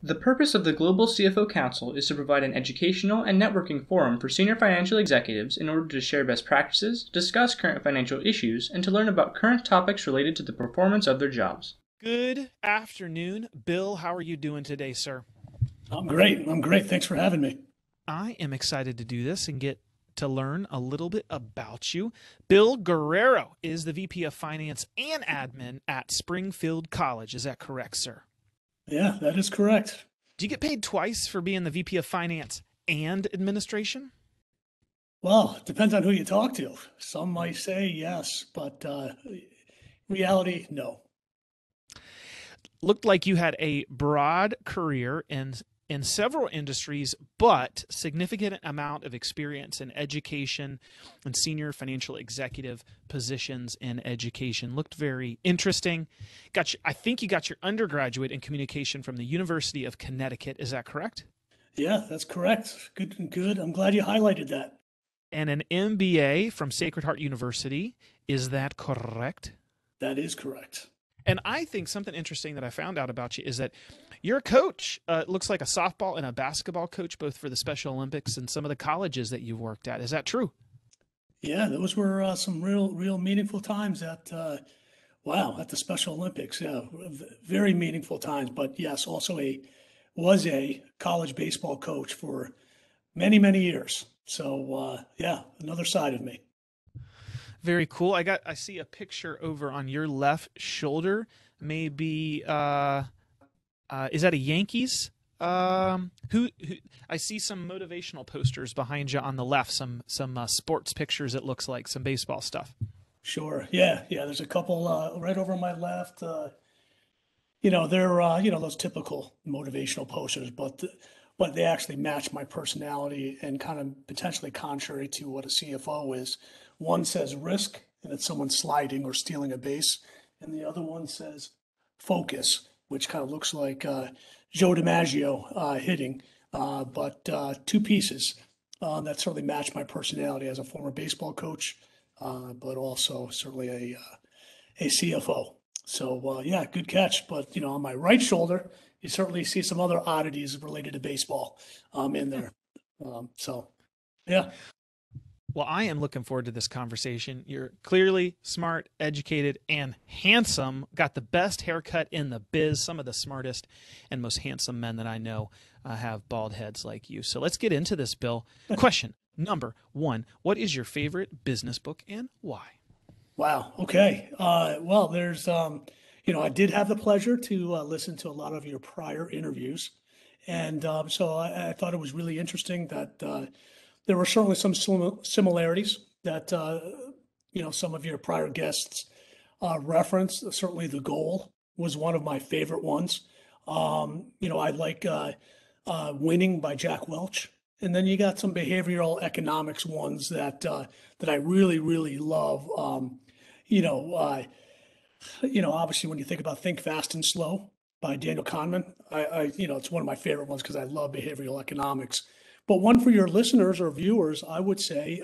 The purpose of the Global CFO Council is to provide an educational and networking forum for senior financial executives in order to share best practices, discuss current financial issues, and to learn about current topics related to the performance of their jobs. Good afternoon, Bill. How are you doing today, sir? I'm great. Thanks for having me. I am excited to do this and get to learn a little bit about you. Bill Guerrero is the VP of Finance and Admin at Springfield College. Is that correct, sir? Yeah, that is correct. Do you get paid twice for being the VP of Finance and Administration? Well, it depends on who you talk to. Some might say yes, but reality, no. Looked like you had a broad career in several industries, but significant amount of experience in education and senior financial executive positions in education. Looked very interesting. I think you got your undergraduate in communication from the University of Connecticut. Is that correct? Yeah, that's correct. Good. I'm glad you highlighted that. And an MBA from Sacred Heart University. Is that correct? That is correct. And I think something interesting that I found out about you is that you're a coach. It looks like a softball and a basketball coach, both for the Special Olympics and some of the colleges that you've worked at. Is that true? Yeah, those were some real meaningful times at the Special Olympics. Yeah, very meaningful times. But yes, also was a college baseball coach for many years. So another side of me. Very cool. I see a picture over on your left shoulder. Maybe is that a Yankees? Who I see some motivational posters behind you on the left. Some sports pictures. It looks like some baseball stuff. Sure. Yeah. There's a couple right over on my left. They're those typical motivational posters, but they actually match my personality and kind of potentially contrary to what a CFO is. One says risk, and it's someone sliding or stealing a base. And the other one says focus, which kind of looks like Joe DiMaggio hitting, but two pieces that certainly match my personality as a former baseball coach, but also certainly a CFO. So, good catch. But, on my right shoulder, you certainly see some other oddities related to baseball in there. Yeah. Well, I am looking forward to this conversation. You're clearly smart, educated, and handsome. Got the best haircut in the biz. Some of the smartest and most handsome men that I know have bald heads like you. So let's get into this, Bill. Question number one. What is your favorite business book and why? Wow. Okay. Well, there's, I did have the pleasure to listen to a lot of your prior interviews. And so I thought it was really interesting that there were certainly some similarities that, some of your prior guests referenced. Certainly The Goal was one of my favorite ones. I like Winning by Jack Welch. And then you got some behavioral economics ones that I really love. Obviously when you think about Think Fast and Slow by Daniel Kahneman, it's one of my favorite ones because I love behavioral economics. But one for your listeners or viewers, I would say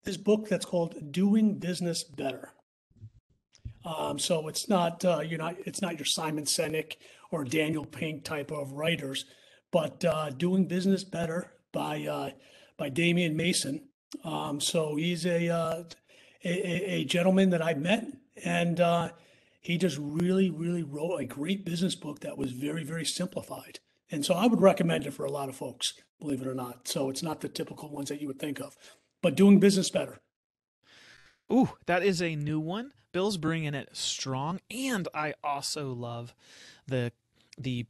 this book that's called Doing Business Better. So it's not it's not your Simon Sinek or Daniel Pink type of writers, but Doing Business Better by Damian Mason. So he's a gentleman that I met, and he just really wrote a great business book that was very simplified. And so I would recommend it for a lot of folks, believe it or not. So it's not the typical ones that you would think of, but Doing Business Better. Ooh, that is a new one. Bill's bringing it strong. And I also love the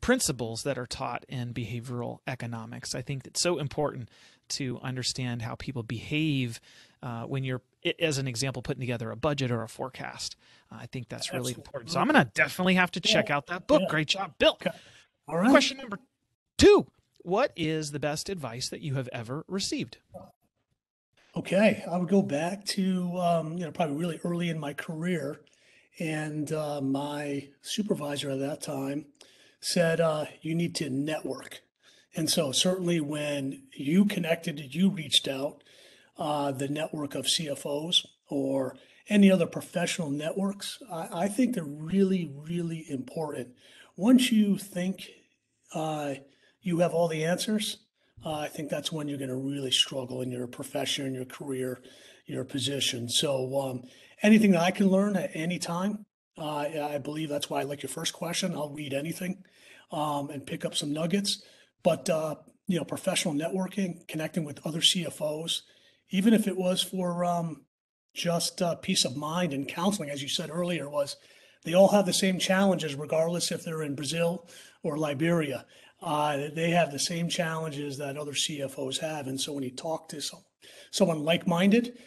principles that are taught in behavioral economics. I think it's so important to understand how people behave when you're, as an example, putting together a budget or a forecast. I think that's really important. So I'm going to definitely have to check out that book. Great job, Bill. Okay. All right. Question number two. What is the best advice that you have ever received? Okay. I would go back to, probably really early in my career. And my supervisor at that time said, you need to network. And so certainly when you connected, you reached out, the network of CFOs or any other professional networks, I think they're really important once you think you have all the answers, I think that's when you're going to really struggle in your profession, your career, your position. So anything that I can learn at any time, I believe that's why I like your first question. I'll read anything and pick up some nuggets. But professional networking, connecting with other CFOs, even if it was for just peace of mind and counseling, as you said earlier, was they all have the same challenges, regardless if they're in Brazil or Liberia. They have the same challenges that other CFOs have. And so when you talk to someone like-minded,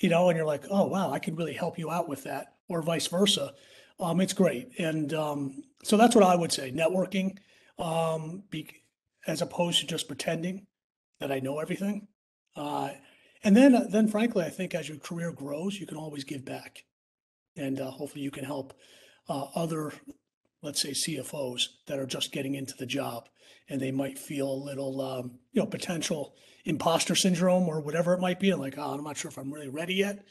and you're like, oh, wow, I can really help you out with that, or vice versa, it's great. And so that's what I would say, networking, as opposed to just pretending that I know everything. And then frankly, I think as your career grows, you can always give back. And hopefully you can help other, let's say, CFOs that are just getting into the job, and they might feel a little, potential imposter syndrome or whatever it might be. Like, oh, I'm not sure if I'm really ready yet.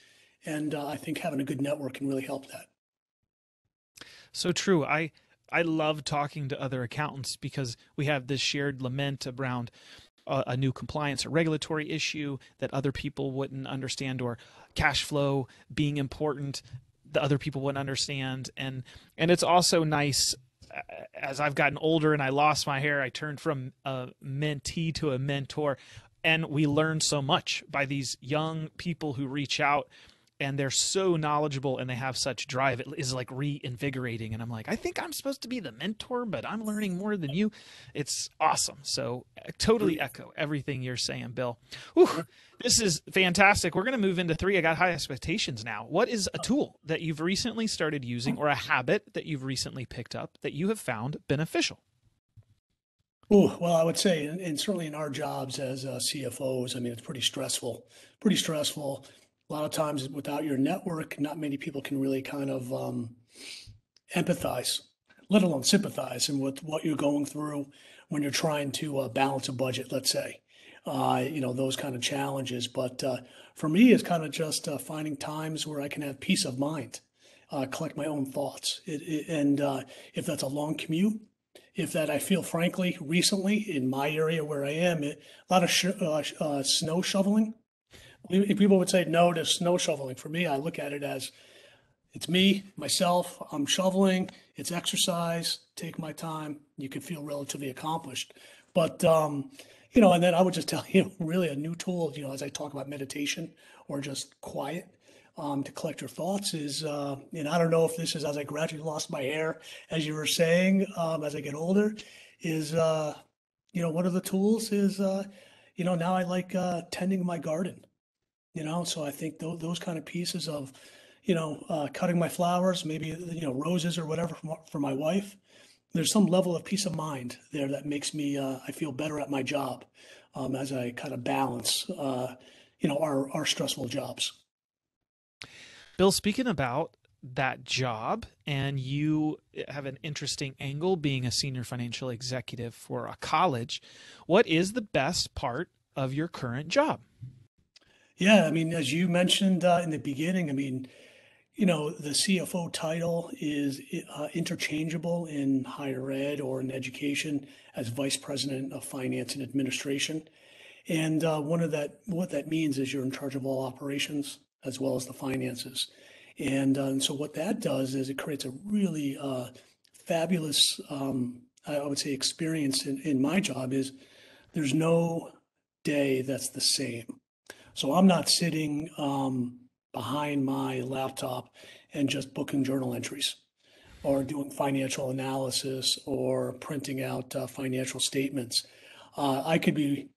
And I think having a good network can really help that. So true. I love talking to other accountants because we have this shared lament around a new compliance or regulatory issue that other people wouldn't understand, or cash flow being important that other people wouldn't understand. And it's also nice, as I've gotten older and I lost my hair, I turned from a mentee to a mentor, and we learn so much by these young people who reach out, and they're so knowledgeable and they have such drive. It is like reinvigorating. And I'm like, I think I'm supposed to be the mentor, but I'm learning more than you. It's awesome. So I totally echo everything you're saying, Bill. Whew, this is fantastic. We're going to move into 3. I got high expectations now. What is a tool that you've recently started using, or a habit that you've recently picked up that you have found beneficial? Oh, well, I would say, and certainly in our jobs as CFOs, I mean, it's pretty stressful. A lot of times without your network, not many people can really kind of empathize, let alone sympathize, and with what you're going through when you're trying to balance a budget, let's say, those kind of challenges. But for me, it's kind of just finding times where I can have peace of mind, collect my own thoughts. And if that's a long commute, if that I feel, frankly, recently in my area where I am, a lot of snow shoveling. People would say no to snow shoveling. For me, I look at it as it's me, myself, I'm shoveling, it's exercise, take my time, you can feel relatively accomplished. But, and then I would just tell you, really a new tool, as I talk about meditation or just quiet to collect your thoughts is, and I don't know if this is as I gradually lost my hair, as you were saying, as I get older, is, one of the tools is, now I like tending my garden. So I think those kind of pieces of, cutting my flowers, maybe, roses or whatever for my wife, there's some level of peace of mind there that makes me, I feel better at my job as I kind of balance, our stressful jobs. Bill, speaking about that job, and you have an interesting angle being a senior financial executive for a college, what is the best part of your current job? Yeah, I mean, as you mentioned in the beginning, I mean, the CFO title is interchangeable in higher ed or in education as Vice President of Finance and Administration. And what that means is you're in charge of all operations as well as the finances. And so what that does is it creates a really fabulous, I would say, experience in my job is there's no day that's the same. So I'm not sitting behind my laptop and just booking journal entries or doing financial analysis or printing out financial statements. I could be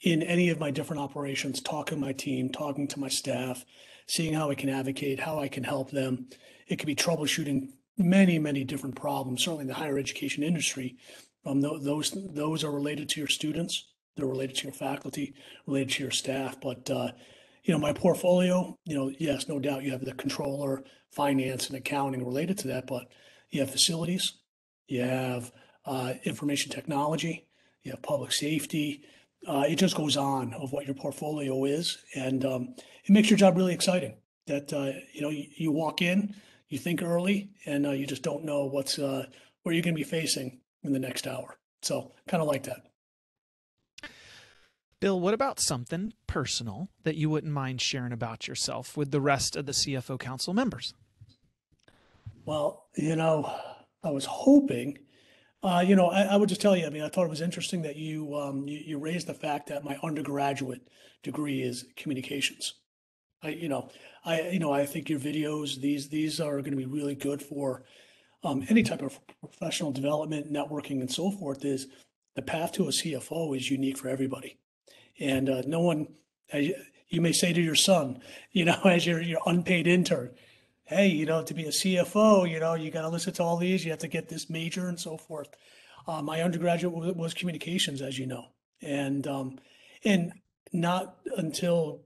in any of my different operations, talking to my team, talking to my staff, seeing how I can advocate, how I can help them. It could be troubleshooting many, many different problems, certainly in the higher education industry. Those are related to your students. They're related to your faculty, related to your staff. But, my portfolio, yes, no doubt you have the controller, finance, and accounting related to that, but you have facilities, you have information technology, you have public safety. It just goes on of what your portfolio is. And it makes your job really exciting that, you walk in, you think early, and you just don't know where what you're going to be facing in the next hour. So kind of like that. Bill, what about something personal that you wouldn't mind sharing about yourself with the rest of the CFO Council members? Well, I was hoping, I would just tell you, I mean, I thought it was interesting that you raised the fact that my undergraduate degree is communications. I think your videos, these are going to be really good for any type of professional development, networking, and so forth. Is the path to a CFO is unique for everybody, and no one. You may say to your son, as your unpaid intern, hey, to be a CFO, you got to listen to all these. You have to get this major and so forth. My undergraduate was communications, as you know, and not until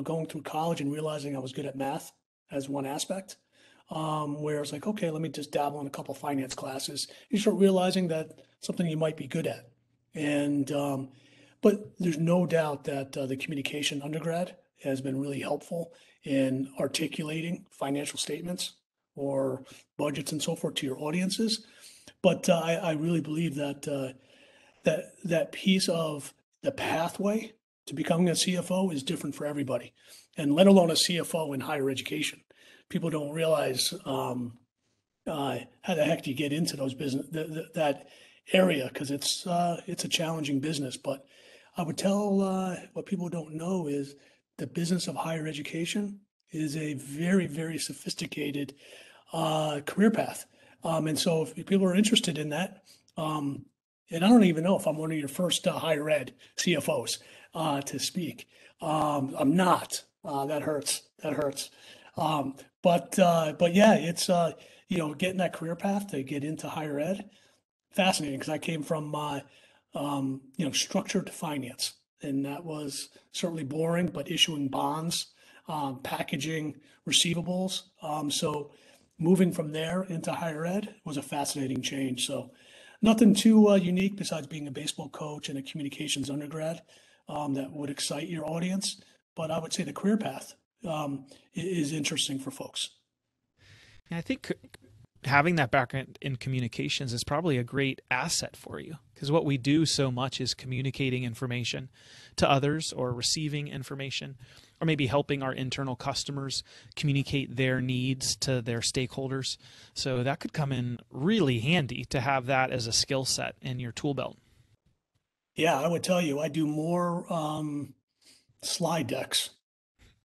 going through college and realizing I was good at math as one aspect, where I was like, okay, let me just dabble in a couple of finance classes. You start realizing that something you might be good at, and but there's no doubt that the communication undergrad has been really helpful in articulating financial statements or budgets and so forth to your audiences. But I really believe that that piece of the pathway to becoming a CFO is different for everybody, and let alone a CFO in higher education. People don't realize how the heck do you get into those business that area, because it's a challenging business. But I would tell what people don't know is the business of higher education is a very, very sophisticated career path. And so if people are interested in that, and I don't even know if I'm one of your first higher ed CFOs to speak. I'm not. That hurts. That hurts. But yeah, it's getting that career path to get into higher ed. Fascinating, because I came from structured finance, and that was certainly boring, but issuing bonds, packaging receivables. So moving from there into higher ed was a fascinating change. So nothing too unique besides being a baseball coach and a communications undergrad that would excite your audience. But I would say the career path is interesting for folks. I think having that background in communications is probably a great asset for you, because what we do so much is communicating information to others, or receiving information, or maybe helping our internal customers communicate their needs to their stakeholders. So that could come in really handy to have that as a skill set in your tool belt. Yeah, I would tell you, I do more slide decks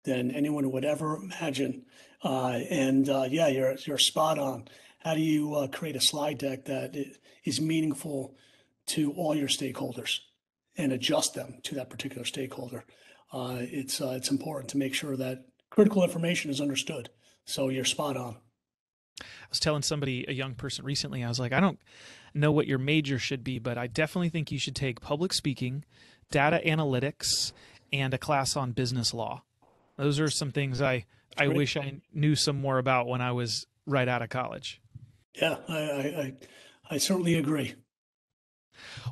than anyone would ever imagine. Yeah, you're spot on. How do you create a slide deck that is meaningful to all your stakeholders and adjust them to that particular stakeholder? It's important to make sure that critical information is understood. So you're spot on. I was telling somebody, a young person recently, I was like, I don't know what your major should be, but I definitely think you should take public speaking, data analytics, and a class on business law. Those are some things I wish I knew some more about when I was right out of college. Yeah, I certainly agree.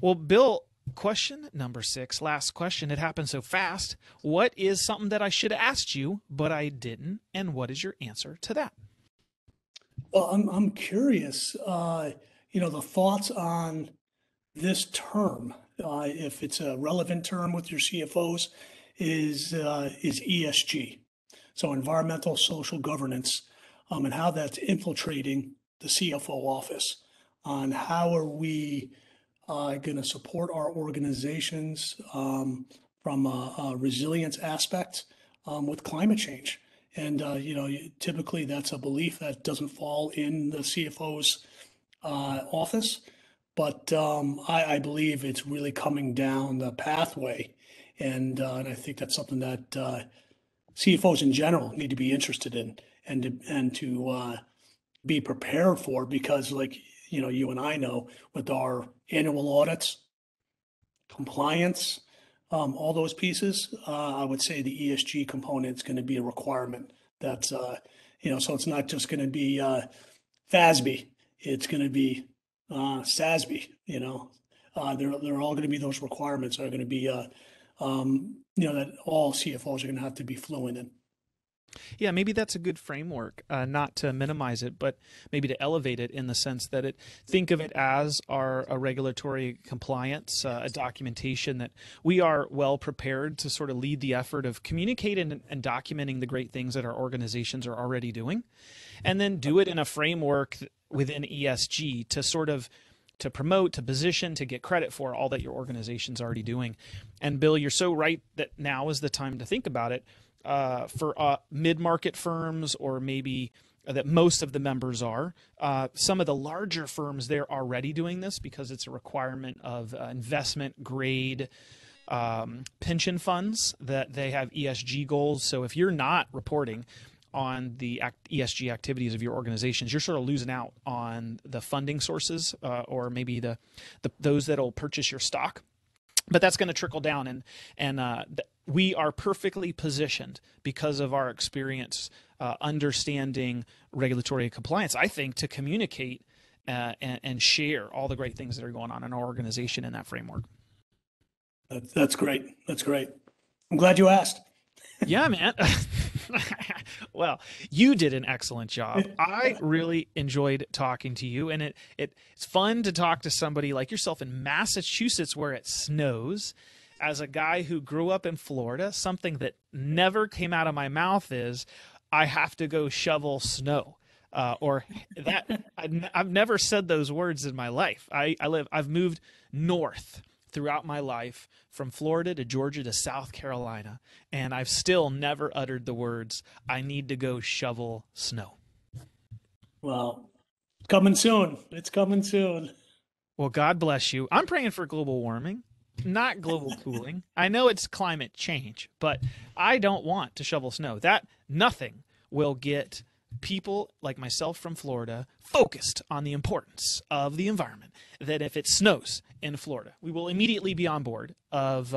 Well, Bill, question number 6, last question. It happened so fast. What is something that I should have asked you, but I didn't? And what is your answer to that? Well, I'm curious, the thoughts on this term, if it's a relevant term with your CFOs, is ESG. So environmental social governance, and how that's infiltrating the CFO office, on how are we going to support our organizations from a resilience aspect with climate change. And, typically that's a belief that doesn't fall in the CFO's office. But I believe it's really coming down the pathway. And I think that's something that CFOs in general need to be interested in and to be prepared for, because like, you and I know, with our annual audits, compliance, all those pieces, I would say the ESG component is going to be a requirement. That's, so it's not just going to be FASB, it's going to be SASB, they're all going to be those requirements are going to be, that all CFOs are going to have to be fluent in. Yeah, maybe that's a good framework, not to minimize it, but maybe to elevate it in the sense that think of it as a regulatory compliance, a documentation that we are well prepared to sort of lead the effort of communicating and documenting the great things that our organizations are already doing, and then do it in a framework within ESG to sort of to promote, to position, to get credit for all that your organization's already doing. And Bill, you're so right that now is the time to think about it. For mid-market firms, or maybe that most of the members are. Some of the larger firms, they're already doing this because it's a requirement of investment grade pension funds that they have ESG goals. So if you're not reporting on the ESG activities of your organizations, you're sort of losing out on the funding sources or maybe those that'll purchase your stock. But that's going to trickle down, and we are perfectly positioned because of our experience understanding regulatory compliance, I think, to communicate and share all the great things that are going on in our organization in that framework. That's great. That's great. I'm glad you asked. Yeah, man. Well, you did an excellent job. I really enjoyed talking to you, and it's fun to talk to somebody like yourself in Massachusetts where it snows. As a guy who grew up in Florida, something that never came out of my mouth is I have to go shovel snow. Or that I've never said those words in my life. I've moved north throughout my life from Florida to Georgia to South Carolina, and I've still never uttered the words, I need to go shovel snow. Well, coming soon. It's coming soon. Well, God bless you. I'm praying for global warming, not global cooling. I know it's climate change, but I don't want to shovel snow. Nothing will get people like myself from Florida focused on the importance of the environment, that if it snows in Florida, we will immediately be on board of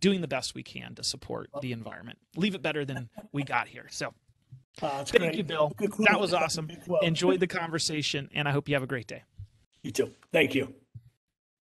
doing the best we can to support the environment. Leave it better than we got here. So thank you, Bill. That was awesome. Enjoyed the conversation, and I hope you have a great day. You too. Thank you.